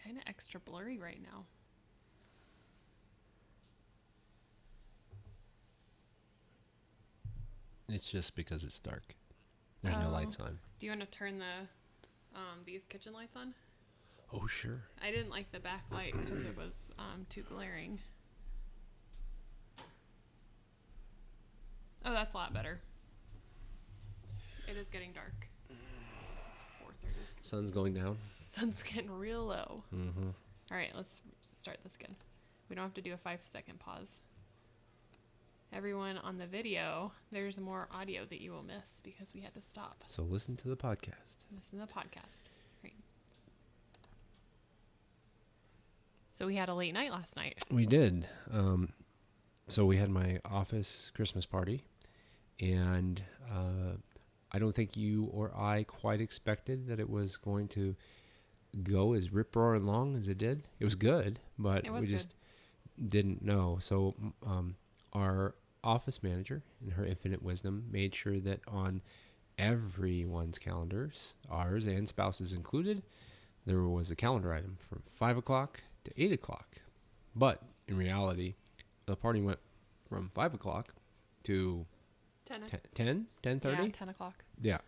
kind of extra blurry right now. It's just because it's dark. There's no lights on. Do you want to turn these kitchen lights on? Oh, sure. I didn't like the backlight because it was too glaring. Oh, that's a lot better. It is getting dark. It's 4:30. Sun's going down. Sun's getting real low. Mm-hmm. All right, let's start this again. We don't have to do a 5-second pause. Everyone on the video, there's more audio that you will miss because we had to stop. So listen to the podcast. Listen to the podcast. Right. So we had a late night last night. We did. So we had my office Christmas party, and I don't think you or I quite expected that it was going to go as rip-roaring long as it did. It was good, but we just didn't know. So our office manager, in her infinite wisdom, made sure that on everyone's calendars, ours and spouses included, there was a calendar item from 5 o'clock to 8 o'clock. But in reality, the party went from 5 o'clock to 10:30? Yeah, 10 o'clock. Yeah.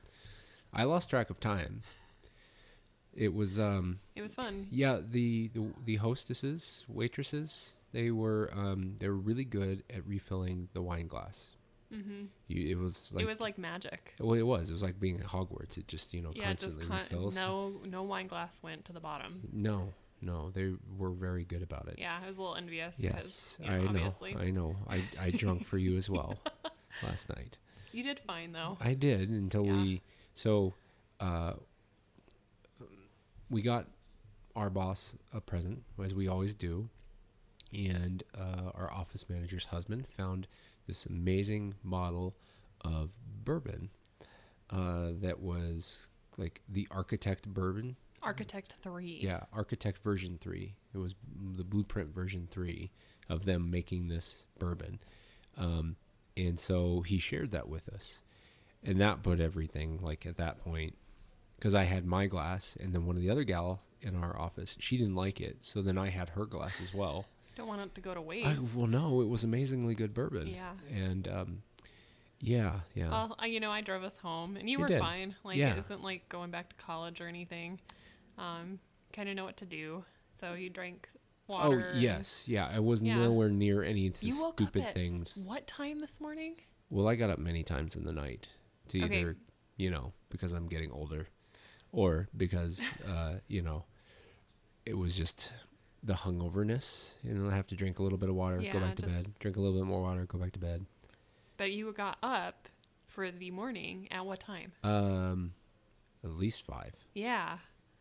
I lost track of time. It was fun. Yeah, the hostesses, waitresses, they were really good at refilling the wine glass. Mm-hmm. It was like magic. Well, it was like being at Hogwarts. It just constantly refills. No wine glass went to the bottom. No, they were very good about it. Yeah, I was a little envious. Yes, Obviously. I know. I drunk for you as well last night. You did fine though. I did until we got our boss a present, as we always do, and our office manager's husband found this amazing bottle of bourbon that was like the Architect bourbon. Architect 3. Yeah, Architect version 3. It was the blueprint version 3 of them making this bourbon. And so he shared that with us. And that put everything, like, at that point, because I had my glass, and then one of the other gal in our office, she didn't like it. So then I had her glass as well. Don't want it to go to waste. Well, no, it was amazingly good bourbon. Yeah. And, yeah. Well, I drove us home, and you were did. fine. Like, Yeah. It isn't like going back to college or anything. Kind of know what to do. So you drank water. Oh, yes. Yeah, I was nowhere near any of the stupid things. What time this morning? Well, I got up many times in the night to either, because I'm getting older, or because, it was just the hungoverness. I have to drink a little bit of water, go back to bed, drink a little bit more water, go back to bed. But you got up for the morning at what time? At least 5. Yeah.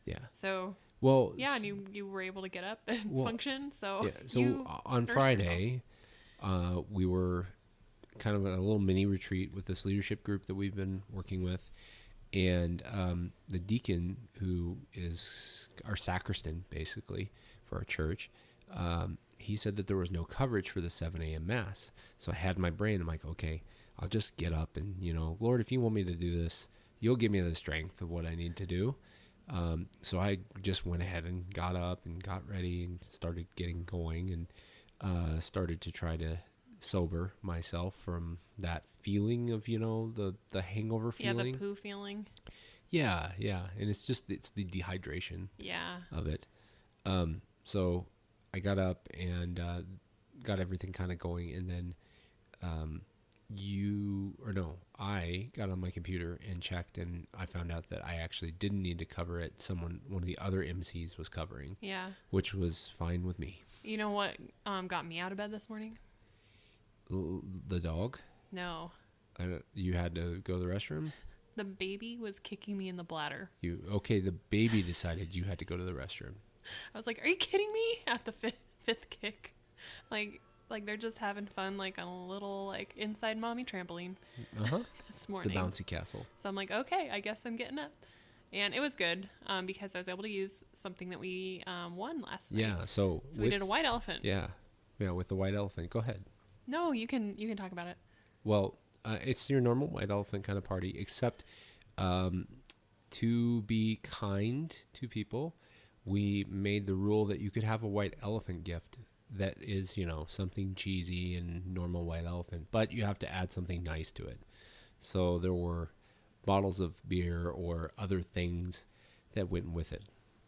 Yeah. So. Well. Yeah, and you were able to get up and function. So. Yeah. So on Friday, we were kind of a little mini retreat with this leadership group that we've been working with, and the deacon, who is our sacristan basically for our church, he said that there was no coverage for the 7 a.m. mass. So I had my brain, I'm like, okay, I'll just get up and, Lord, if you want me to do this, you'll give me the strength of what I need to do. So I just went ahead and got up and got ready and started getting going, and started to try to sober myself from that feeling of, the hangover feeling. Yeah, the poo feeling. Yeah. And it's the dehydration of it. So I got up and got everything kind of going, and then I got on my computer and checked, and I found out that I actually didn't need to cover it. One of the other MCs was covering. Yeah. Which was fine with me. You know what got me out of bed this morning? The dog? No. You had to go to the restroom? The baby was kicking me in the bladder. The baby decided you had to go to the restroom. I was like, are you kidding me? At the fifth kick. Like they're just having fun, like on a little, like, inside mommy trampoline this morning. The bouncy castle. So I'm like, okay, I guess I'm getting up. And it was good because I was able to use something that we won last night. Yeah, so we did a white elephant. Yeah, with the white elephant. Go ahead. No, you can talk about it. Well, it's your normal white elephant kind of party, except to be kind to people, we made the rule that you could have a white elephant gift that is, something cheesy and normal white elephant, but you have to add something nice to it. So there were bottles of beer or other things that went with it.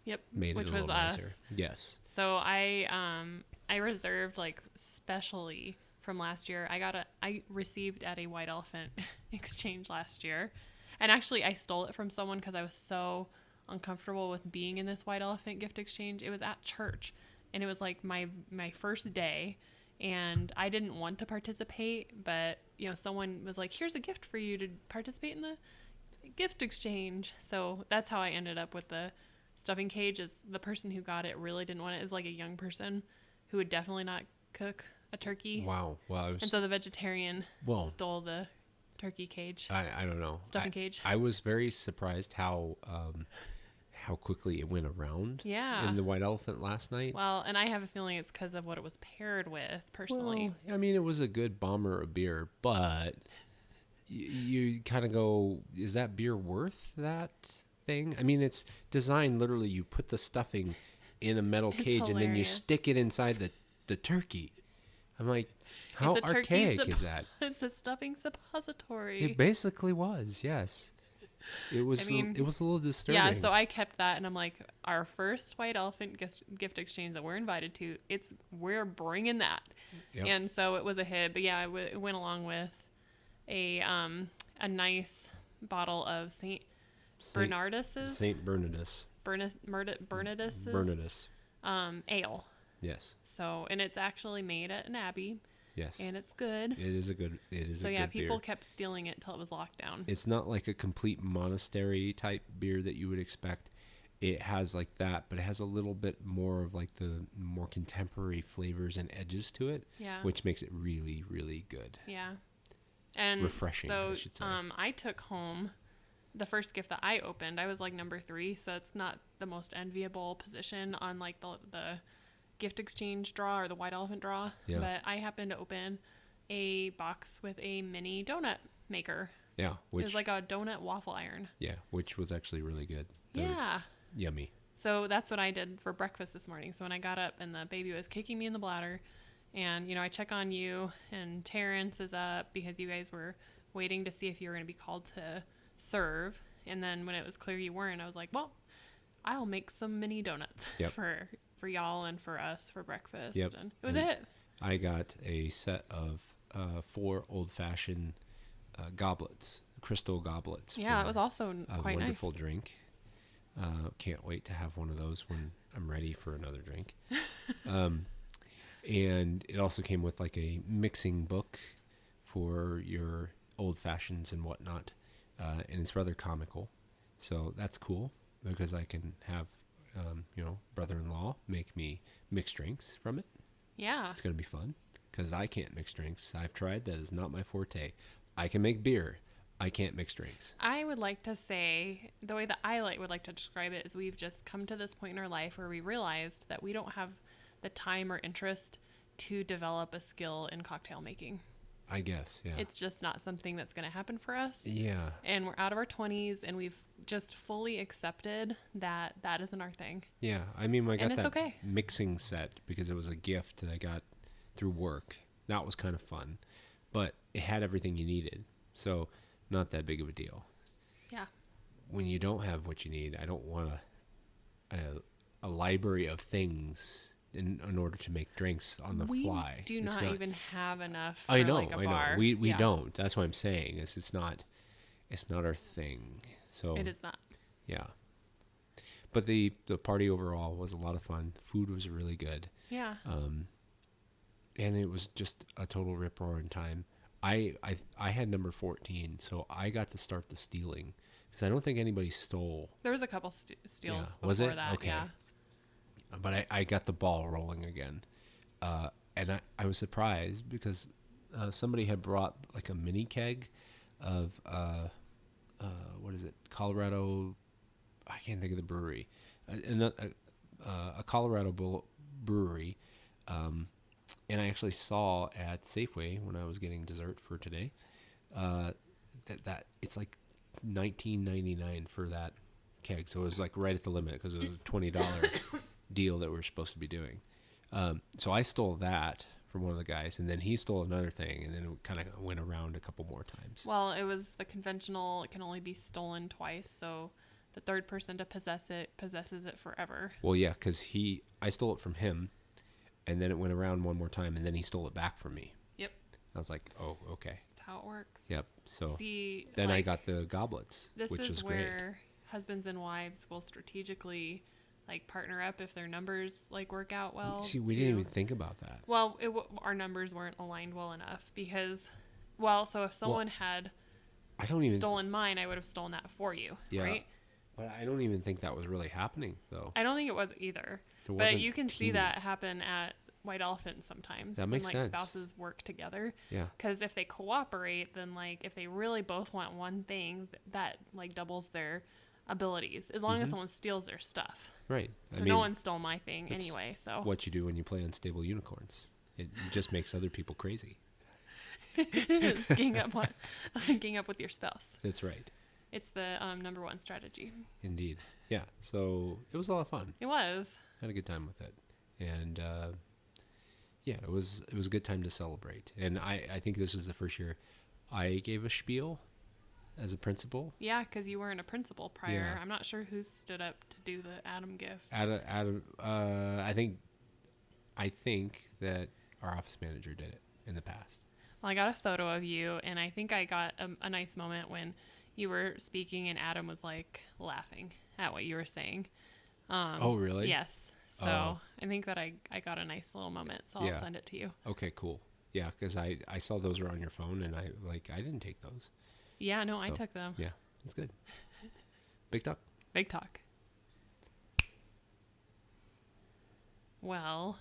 Yep, made which it a was little us. nicer. Yes. So I reserved like specially from last year. I received at a white elephant exchange last year, and actually I stole it from someone because I was so uncomfortable with being in this white elephant gift exchange. It was at church, and it was like my first day, and I didn't want to participate, but someone was like, "Here's a gift for you to participate in the gift exchange." So that's how I ended up with the stuffing cage. Is the person who got it really didn't want it. Is like a young person who would definitely not cook a turkey. Wow. And so the vegetarian stole the turkey cage. I don't know. Stuffing cage. I was very surprised how quickly it went around in the white elephant last night. Well, and I have a feeling it's because of what it was paired with, personally. Well, I mean, it was a good bomber of beer, but you kind of go, is that beer worth that thing? I mean, it's designed literally, you put the stuffing in a metal cage and then you stick it inside the turkey. I'm like, how archaic is that? It's a stuffing suppository. It basically was, yes. It was it was a little disturbing. Yeah, so I kept that, and I'm like, our first white elephant gift exchange that we're invited to, we're bringing that. Yep. And so it was a hit. But yeah, it went along with a nice bottle of St. Bernardus's ale. Yes. So, and it's actually made at an abbey. Yes. And it's good. It is a good people beer. kept stealing it until it was locked down. It's not like a complete monastery type beer that you would expect. It has like that, but it has a little bit more of like the more contemporary flavors and edges to it. Yeah. Which makes it really, really good. Yeah. And refreshing, so, I should say. I took home the first gift that I opened. I was like number 3, so it's not the most enviable position on like the gift exchange draw or the white elephant draw. Yeah. But I happened to open a box with a mini donut maker. Yeah. It was like a donut waffle iron. Yeah, which was actually really good. Yeah. Yummy. So that's what I did for breakfast this morning. So when I got up and the baby was kicking me in the bladder, and I check on you, and Terrence is up because you guys were waiting to see if you were going to be called to serve. And then when it was clear you weren't, I was like, well, I'll make some mini donuts for y'all and for us for breakfast. Yep. And it was a hit. I got a set of 4 old-fashioned goblets, crystal goblets. Yeah, it was also quite nice. A wonderful drink. Can't wait to have one of those when I'm ready for another drink. And it also came with like a mixing book for your old fashions and whatnot. And it's rather comical. So that's cool because I can have, brother-in-law make me mix drinks from it. Yeah. It's going to be fun because I can't mix drinks. I've tried. That is not my forte. I can make beer. I can't mix drinks. I would like to say, the way that I would like to describe it is we've just come to this point in our life where we realized that we don't have the time or interest to develop a skill in cocktail making. I guess, yeah. It's just not something that's going to happen for us. Yeah. And we're out of our 20s, and we've just fully accepted that that isn't our thing. Yeah. I mean, I got that mixing set because it was a gift that I got through work. That was kind of fun. But it had everything you needed. So, not that big of a deal. Yeah. When you don't have what you need, I don't want a library of things in order to make drinks on the fly. We do not even have enough for I know. bar. We don't. That's what I'm saying. It's not our thing. So it is not. Yeah. But the party overall was a lot of fun. Food was really good. Yeah. And it was just a total rip-roaring time. I had number 14, so I got to start the stealing because I don't think anybody stole. There was a couple steals before was it? that. Okay. Yeah. But I got the ball rolling again. And I was surprised because somebody had brought like a mini keg of, what is it? Colorado, I can't think of the brewery. A Colorado brewery. And I actually saw at Safeway when I was getting dessert for today, that it's like $19.99 for that keg. So it was like right at the limit because it was a $20 deal that we were supposed to be doing. So I stole that from one of the guys, and then he stole another thing, and then it kind of went around a couple more times. Well, it was the conventional, it can only be stolen twice, so the third person to possess it possesses it forever. Well, yeah, because I stole it from him, and then it went around one more time, and then he stole it back from me. Yep. I was like, oh, okay. That's how it works. Yep. So see, then I got the goblets, this which is was where great. husbands and wives will strategically like partner up if their numbers like work out well. See, we didn't even think about that. Well, our numbers weren't aligned well enough because, so if someone had stolen mine, I would have stolen that for you, right? But I don't even think that was really happening, though. I don't think it was either. But you can see that happen at White Elephant sometimes. That makes sense. Spouses work together. Yeah. Because if they cooperate, then like if they really both want one thing, that like doubles their abilities. As long as someone steals their stuff. Right. So no one stole my thing anyway. So what you do when you play Unstable Unicorns. It just makes other people crazy. Gang up with your spouse. That's right. It's the number one strategy. Indeed. Yeah. So it was a lot of fun. It was. Had a good time with it. And yeah, it was a good time to celebrate. And I think this was the first year I gave a spiel as a principal. Yeah, because you weren't a principal prior. Yeah. I'm not sure who stood up to do the Adam gift. Adam, I think that our office manager did it in the past. Well, I got a photo of you, and I think I got a nice moment when you were speaking and Adam was like laughing at what you were saying. Oh, really? Yes. So I think that I got a nice little moment, so I'll send it to you. Okay, cool. Yeah, because I saw those were on your phone, and I didn't take those. Yeah, no, I took them. Yeah, that's good. Big talk. Big talk. Well,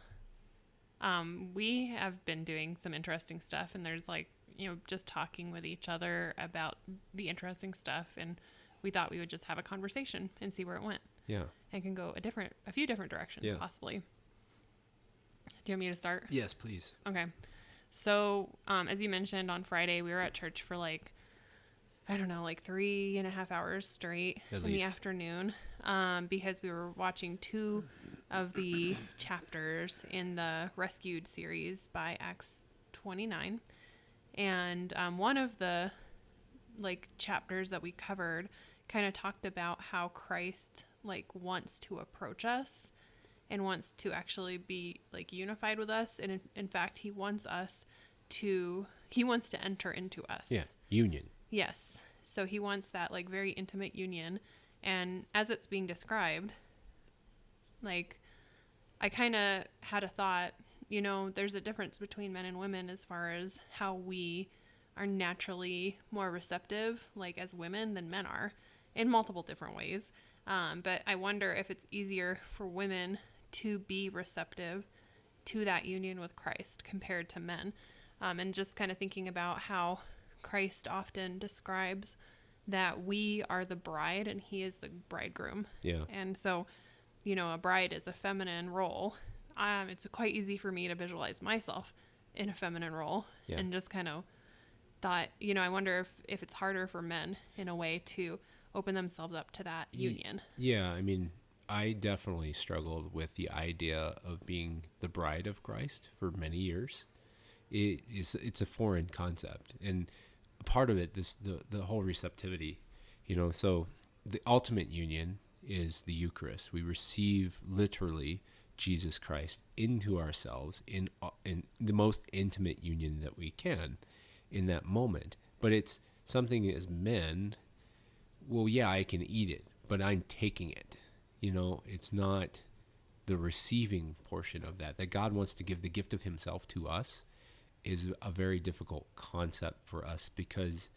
we have been doing some interesting stuff, and there's like, just talking with each other about the interesting stuff, and we thought we would just have a conversation and see where it went. Yeah. It can go a few different directions, possibly. Do you want me to start? Yes, please. Okay. So, as you mentioned, on Friday, we were at church for like 3.5 hours straight in the afternoon, because we were watching 2 of the chapters in the Rescued series by Acts 29. And one of the chapters that we covered kind of talked about how Christ wants to approach us and wants to actually be unified with us. And in fact, he wants to enter into us. Yeah. Union. Yes. So he wants that very intimate union. And as it's being described, I kind of had a thought, there's a difference between men and women as far as how we are naturally more receptive, as women than men are in multiple different ways. But I wonder if it's easier for women to be receptive to that union with Christ compared to men. And just kind of thinking about how Christ often describes that we are the bride and he is the bridegroom. Yeah. And so, a bride is a feminine role. It's quite easy for me to visualize myself in a feminine role, and just kind of thought, I wonder if it's harder for men in a way to open themselves up to that union. Yeah. I mean, I definitely struggled with the idea of being the bride of Christ for many years. It's a foreign concept, and part of it, the whole receptivity, so the ultimate union is the Eucharist. We receive literally Jesus Christ into ourselves in the most intimate union that we can in that moment. But it's something as men, well, yeah, I can eat it, but I'm taking it. It's not the receiving portion of that God wants to give the gift of himself to us is a very difficult concept for us because,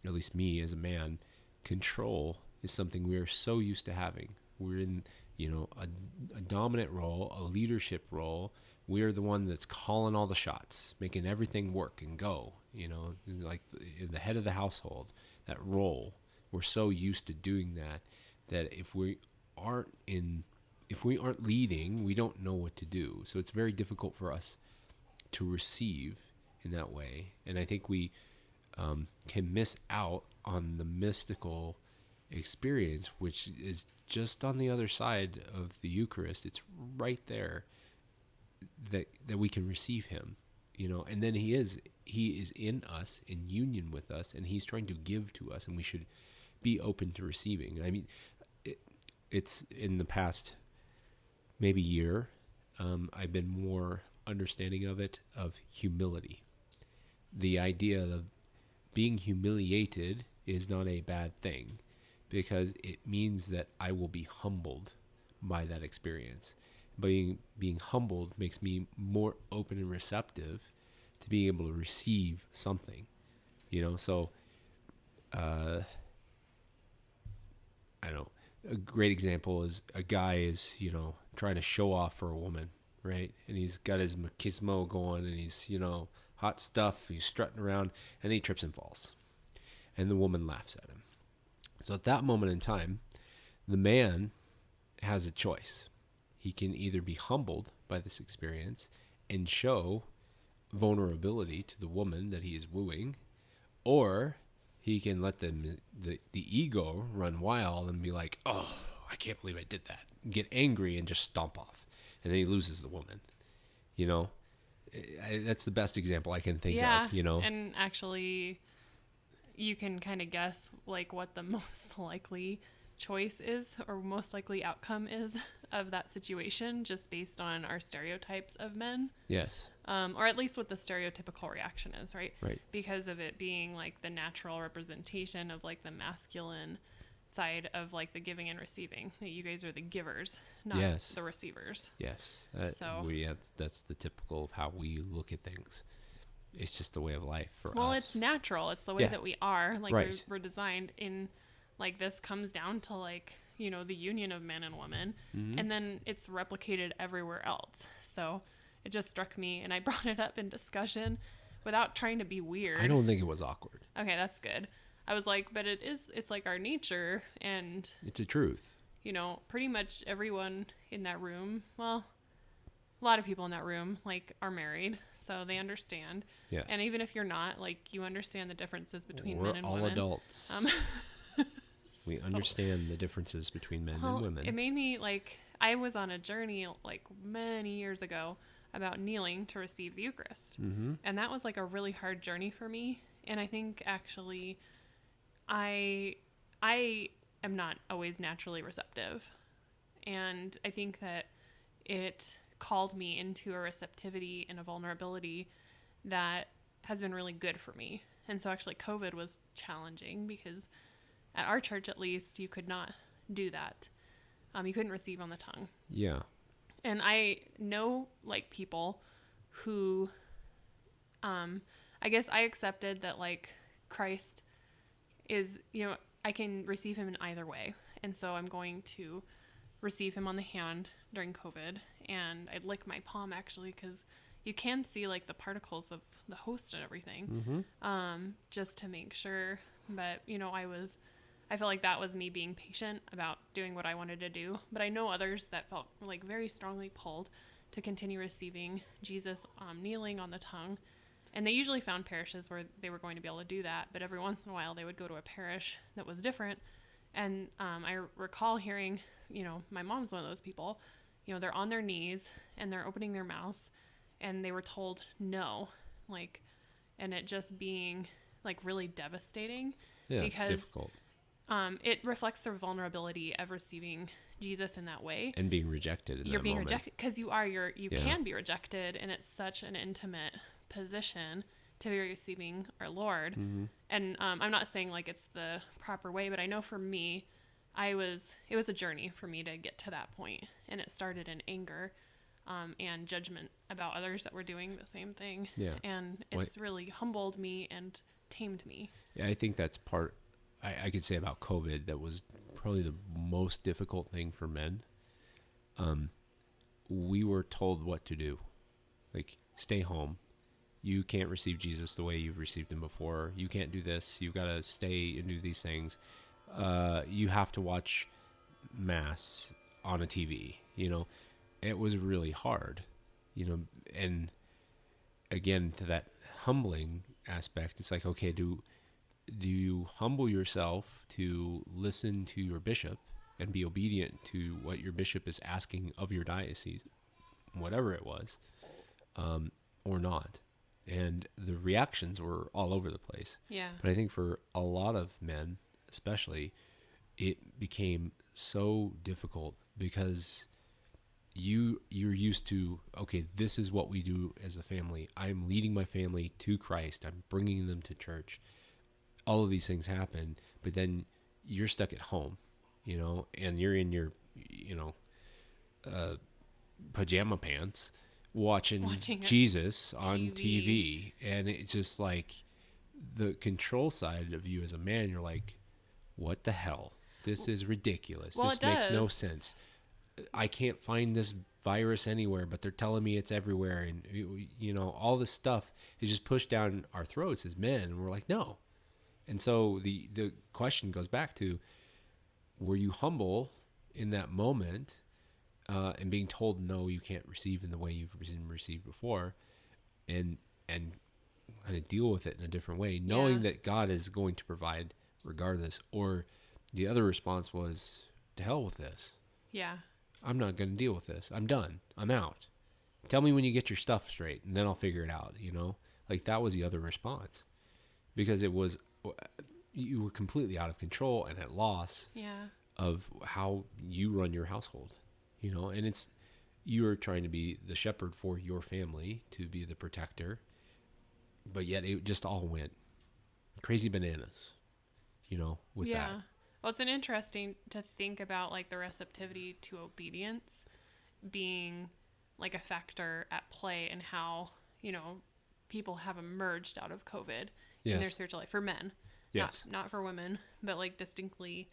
at least me as a man, control is something we are so used to having. We're in, a dominant role, a leadership role. We're the one that's calling all the shots, making everything work and go, the head of the household, that role. We're so used to doing that if we aren't leading, we don't know what to do. So it's very difficult for us to receive in that way. And I think we can miss out on the mystical experience, which is just on the other side of the Eucharist. It's right there that we can receive him, and then he is in us, in union with us, and he's trying to give to us, and we should be open to receiving. I mean, it's in the past maybe year, I've been more understanding of humility. The idea of being humiliated is not a bad thing, because it means that I will be humbled by that experience. Being humbled makes me more open and receptive to being able to receive something, so I don't know. A great example is a guy is, trying to show off for a woman, right? And he's got his machismo going, and he's, hot stuff. He's strutting around, and then he trips and falls. And the woman laughs at him. So at that moment in time, the man has a choice. He can either be humbled by this experience and show vulnerability to the woman that he is wooing, or he can let the ego run wild and be like, oh, I can't believe I did that. And get angry and just stomp off. And then he loses the woman. That's the best example I can think of, And actually, you can kind of guess like what the most likely choice is, or most likely outcome is of that situation, just based on our stereotypes of men. Yes. Or at least what the stereotypical reaction is, right? Right. Because of it being like the natural representation of like the masculine side of like the giving and receiving. That you guys are the givers, not the receivers. Yes. So that's the typical of how we look at things. It's just the way of life for us. Well, it's natural. It's the way that we are. Like right. we're designed in. Like this comes down to like, the union of man and woman, and then it's replicated everywhere else. So it just struck me, and I brought it up in discussion without trying to be weird. I don't think it was awkward. Okay, that's good. I was like, but it's like our nature, and it's a truth. Pretty much everyone in that room, well, a lot of people in that room like are married, so they understand. Yes. And even if you're not, like you understand the differences between We're men and all women. Adults. We understand the differences between men and women. It made me like, I was on a journey like many years ago about kneeling to receive the Eucharist. Mm-hmm. And that was like a really hard journey for me. And I think actually I am not always naturally receptive. And I think that it called me into a receptivity and a vulnerability that has been really good for me. And so actually COVID was challenging because at our church, at least, you could not do that. You couldn't receive on the tongue. Yeah. And I know like people who, I guess I accepted that like Christ is, I can receive him in either way. And so I'm going to receive him on the hand during COVID. And I'd lick my palm actually, because you can see like the particles of the host and everything, just to make sure. But, I feel like that was me being patient about doing what I wanted to do. But I know others that felt like very strongly pulled to continue receiving Jesus kneeling on the tongue. And they usually found parishes where they were going to be able to do that. But every once in a while they would go to a parish that was different. And I recall hearing, my mom's one of those people, they're on their knees and they're opening their mouths and they were told no, and it just being like really devastating. Yeah, because it's difficult. It reflects the vulnerability of receiving Jesus in that way. And being rejected in You're that being moment. rejected because you can be rejected, and it's such an intimate position to be receiving our Lord. Mm-hmm. And I'm not saying like it's the proper way, but I know for me, it was a journey for me to get to that point, and it started in anger and judgment about others that were doing the same thing. Yeah. And it's really humbled me and tamed me. Yeah, I think that's part... I could say about COVID, that was probably the most difficult thing for men. We were told what to do. Like, stay home. You can't receive Jesus the way you've received him before. You can't do this. You've got to stay and do these things. You have to watch Mass on a TV. It was really hard. And again, to that humbling aspect, it's like, okay, do you humble yourself to listen to your bishop and be obedient to what your bishop is asking of your diocese, whatever it was, or not? And the reactions were all over the place. Yeah. But I think for a lot of men, especially, it became so difficult because you're used to, okay, this is what we do as a family. I'm leading my family to Christ. I'm bringing them to church. All of these things happen, but then you're stuck at home, and you're in your, pajama pants watching Jesus on TV. And it's just like the control side of you as a man, you're like, what the hell? This is ridiculous. Well, this makes no sense. I can't find this virus anywhere, but they're telling me it's everywhere. And, all this stuff is just pushed down our throats as men. And we're like, no. And so the question goes back to, were you humble in that moment and being told, no, you can't receive in the way you've received before, and kind of deal with it in a different way, knowing that God is going to provide regardless? Or the other response was, to hell with this. Yeah. I'm not going to deal with this. I'm done. I'm out. Tell me when you get your stuff straight, and then I'll figure it out, Like, that was the other response. Because you were completely out of control and at loss of how you run your household, and you're trying to be the shepherd for your family, to be the protector, but yet it just all went crazy bananas, with that. Well, it's interesting to think about, like, the receptivity to obedience being like a factor at play in how, people have emerged out of COVID in their spiritual life for men. Yes. Not for women, but like distinctly,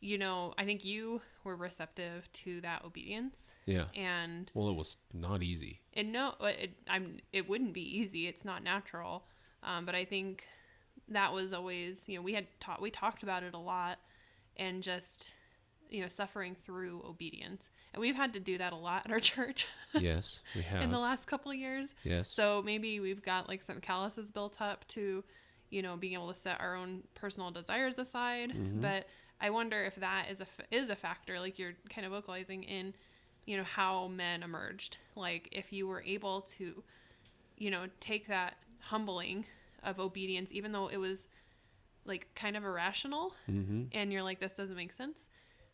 I think you were receptive to that obedience. Yeah. And well, it was not easy. It wouldn't be easy. It's not natural. But I think that was always, we talked about it a lot, and just, suffering through obedience. And we've had to do that a lot at our church. Yes, we have. In the last couple of years. Yes. So maybe we've got like some calluses built up to, being able to set our own personal desires aside. Mm-hmm. But I wonder if that is a factor, like you're kind of vocalizing in, how men emerged. Like if you were able to, take that humbling of obedience, even though it was like kind of irrational, mm-hmm. and you're like, this doesn't make sense.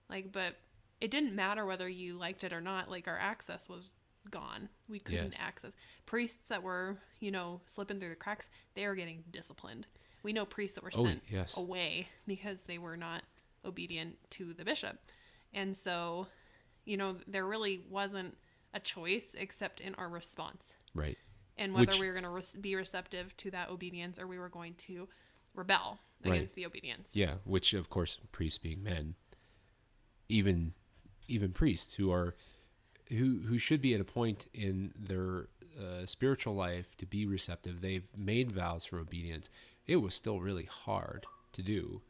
Like, but it didn't matter whether you liked it or not. Like our access was gone. We couldn't access. Priests that were, slipping through the cracks, they were getting disciplined. We know priests that were sent away because they were not obedient to the bishop. And so, there really wasn't a choice except in our response. Right. And whether we were going to be receptive to that obedience or we were going to rebel against the obedience. Yeah, which of course, priests being men, even priests who should be at a point in their spiritual life to be receptive. They've made vows for obedience. It was still really hard to do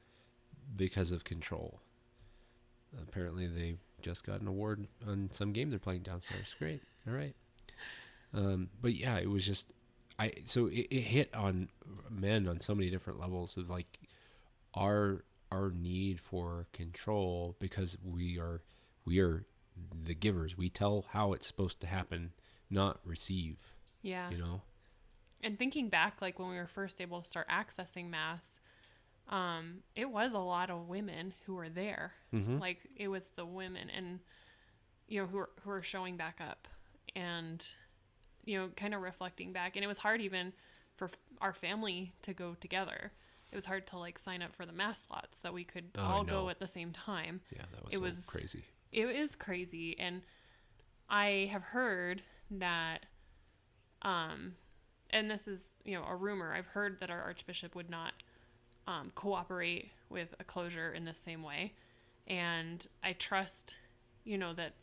because of control. Apparently, they just got an award on some game they're playing downstairs. Great. All right. But yeah, it was just, so it hit on men on so many different levels of like our need for control, because we are the givers. We tell how it's supposed to happen, not receive. Yeah. And thinking back, like when we were first able to start accessing Mass, it was a lot of women who were there. Mm-hmm. Like it was the women and, who were showing back up and, kind of reflecting back. And it was hard even for our family to go together. It was hard to like sign up for the Mass slots that we could all go at the same time. Yeah, that was crazy. It is crazy. And I have heard that, and this is, a rumor. I've heard that our Archbishop would not cooperate with a closure in the same way. And I trust, that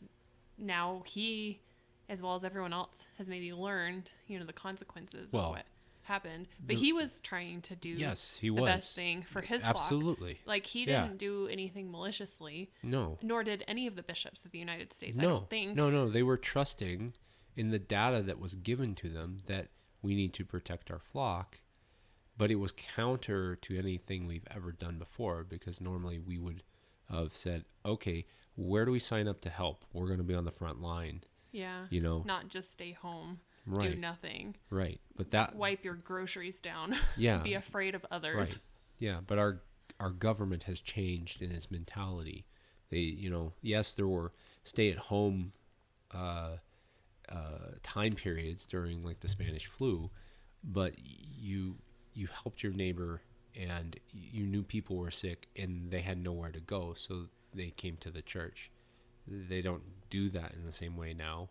now he, as well as everyone else, has maybe learned, the consequences of what happened. But he was trying to do the best thing for his flock. Absolutely. Like he didn't do anything maliciously. No. Nor did any of the bishops of the United States, I don't think. No. They were trusting in the data that was given to them that we need to protect our flock but it was counter to anything we've ever done before, because normally we would have said, okay, where do we sign up to help? We're going to be on the front line. Yeah. You know, not just stay home, right. do nothing. Right. But that wipe your groceries down. Yeah. Be afraid of others. Right. Yeah. But our government has changed in its mentality. They, you know, yes, there were stay at home time periods during like the Spanish flu, but you helped your neighbor, and you knew people were sick and they had nowhere to go, so they came to the church. They don't do that in the same way now.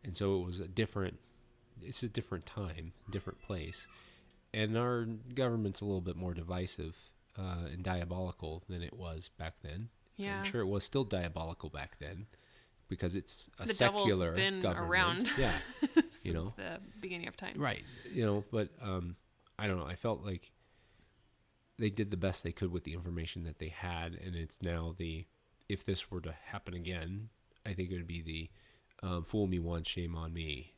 And so it was it's a different time, different place. And our government's a little bit more divisive and diabolical than it was back then. Yeah. I'm sure it was still diabolical back then, because it's a the secular devil's been government. around. Yeah. Since you know, the beginning of time. right. You know, but I don't know. I felt like they did the best they could with the information that they had, and it's now if this were to happen again, I think it would be the fool me once, shame on me.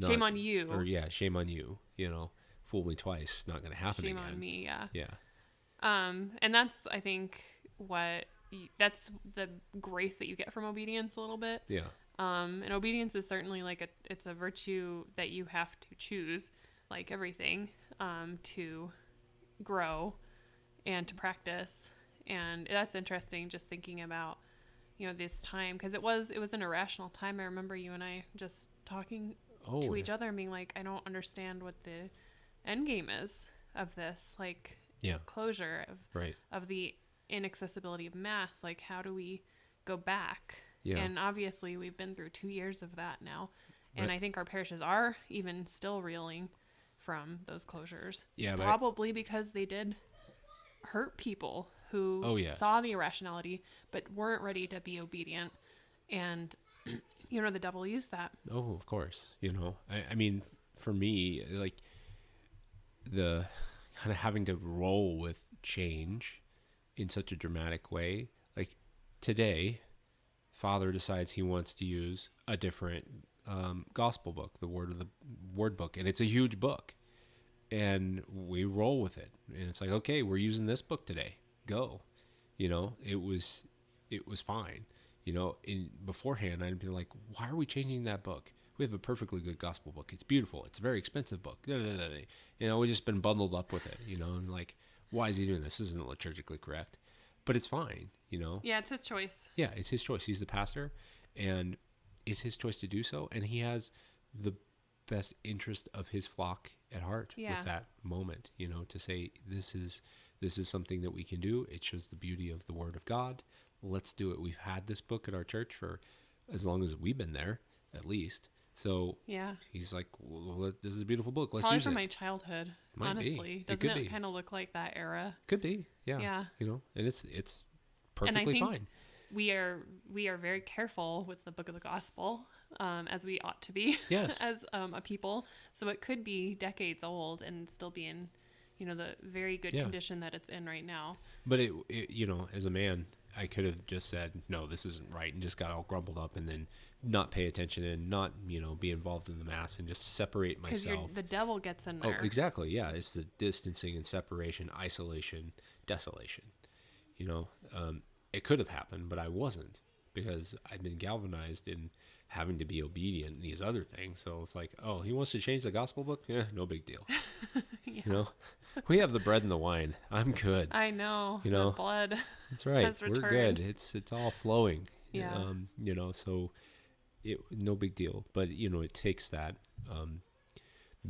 Shame on you. Or yeah, shame on you. You know, fool me twice, not going to happen shame again. on me. Yeah. Yeah. And that's, I think, that's the grace that you get from obedience a little bit. Yeah. And obedience is certainly like it's a virtue that you have to choose, like everything, to grow and to practice. And that's interesting, just thinking about, you know, this time, because it was an irrational time. I remember you and I just talking to each other and being like, I don't understand what the end game is of this, like closure of the inaccessibility of mass. Like, how do we go back? Yeah. And obviously we've been through 2 years of that now. And I think our parishes are even still reeling from those closures. Yeah, probably because they did hurt people who saw the irrationality but weren't ready to be obedient. And, you know, the devil used that. Oh, of course. You know, I mean, for me, like, the kind of having to roll with change in such a dramatic way. Like, today, Father decides he wants to use a different gospel book, the word book, and it's a huge book, and we roll with it, and it's like, okay, we're using this book today, go. You know, it was fine. You know, beforehand I'd be like, why are we changing that book? We have a perfectly good gospel book, it's beautiful, it's a very expensive book, you know, we've just been bundled up with it, you know, and like, why is he doing this? This isn't liturgically correct. But it's fine, you know? Yeah, it's his choice. Yeah, it's his choice. He's the pastor, and it's his choice to do so. And he has the best interest of his flock at heart with that moment, you know, to say, this is something that we can do. It shows the beauty of the Word of God. Let's do it. We've had this book at our church for as long as we've been there, at least. So he's like, well, this is a beautiful book. Let's use it. Probably from my childhood, honestly. Doesn't it kind of look like that era? Could be, yeah. You know, and it's perfectly and I think fine. We are very careful with the book of the gospel, as we ought to be, as a people. So it could be decades old and still be in, you know, the very good condition that it's in right now. But it, you know, as a man, I could have just said, no, this isn't right, and just got all grumbled up, and then not pay attention and not, you know, be involved in the mass and just separate myself. Because the devil gets in there. Oh, exactly. Yeah. It's the distancing and separation, isolation, desolation. You know, it could have happened, but I wasn't, because I've been galvanized in having to be obedient in these other things. So it's like, oh, he wants to change the gospel book? Yeah, no big deal. You know, we have the bread and the wine. I'm good. I know. You know, the blood. That's right. We're good. It's all flowing. Yeah. You know, so no big deal. But, you know, it takes that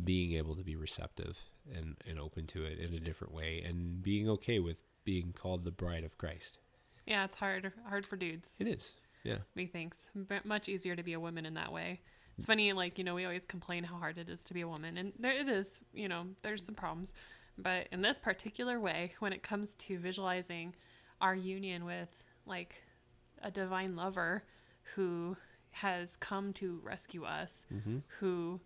being able to be receptive and open to it in a different way, and being okay with being called the bride of Christ. Yeah, it's hard for dudes. It is. Yeah. Methinks much easier to be a woman in that way. It's funny, like, you know, we always complain how hard it is to be a woman, and there it is, you know, there's some problems. But in this particular way, when it comes to visualizing our union with, like, a divine lover who has come to rescue us, who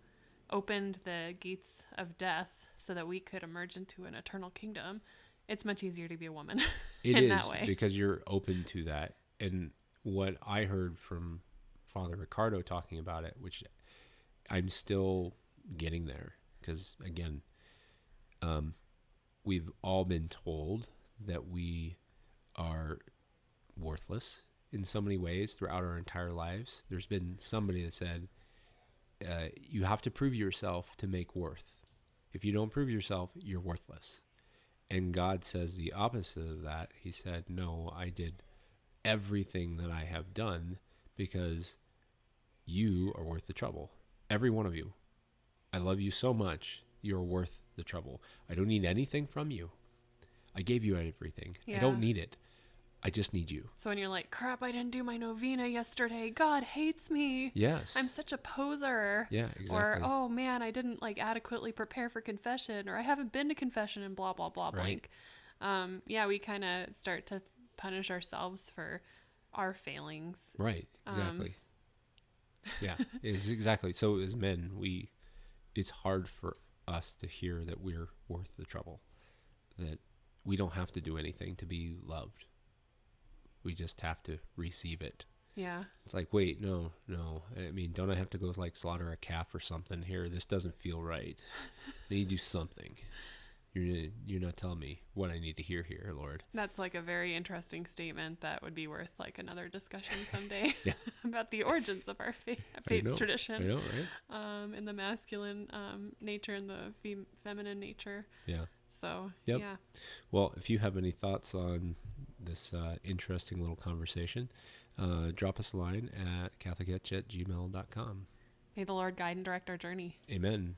opened the gates of death so that we could emerge into an eternal kingdom, it's much easier to be a woman in that way. Because you're open to that. And what I heard from Father Ricardo talking about it, which I'm still getting there, because again, we've all been told that we are worthless in so many ways throughout our entire lives. There's been somebody that said, you have to prove yourself to make worth. If you don't prove yourself, you're worthless. And God says the opposite of that. He said, no, I did everything that I have done because you are worth the trouble. Every one of you. I love you so much. You're worth the trouble. I don't need anything from you. I gave you everything. Yeah. I don't need it. I just need you. So when you're like, crap, I didn't do my novena yesterday. God hates me. Yes. I'm such a poser. Yeah, exactly. Or, oh man, I didn't like adequately prepare for confession, or I haven't been to confession and blah, blah, blah, right. blank. Yeah, we kind of start to punish ourselves for our failings. Right. Exactly. Yeah, it's exactly. So as men, it's hard for us to hear that we're worth the trouble, that we don't have to do anything to be loved. We just have to receive it. Yeah. It's like, wait, no. I mean, don't I have to go like slaughter a calf or something here? This doesn't feel right. I need to do something. You're not telling me what I need to hear here, Lord. That's like a very interesting statement that would be worth like another discussion someday. Yeah. About the origins of our faith tradition. I know, right? In the masculine nature and the feminine nature. Yeah. So, yep. Yeah. Well, if you have any thoughts on this interesting little conversation, drop us a line at catholichitch@gmail.com. May the Lord guide and direct our journey. Amen.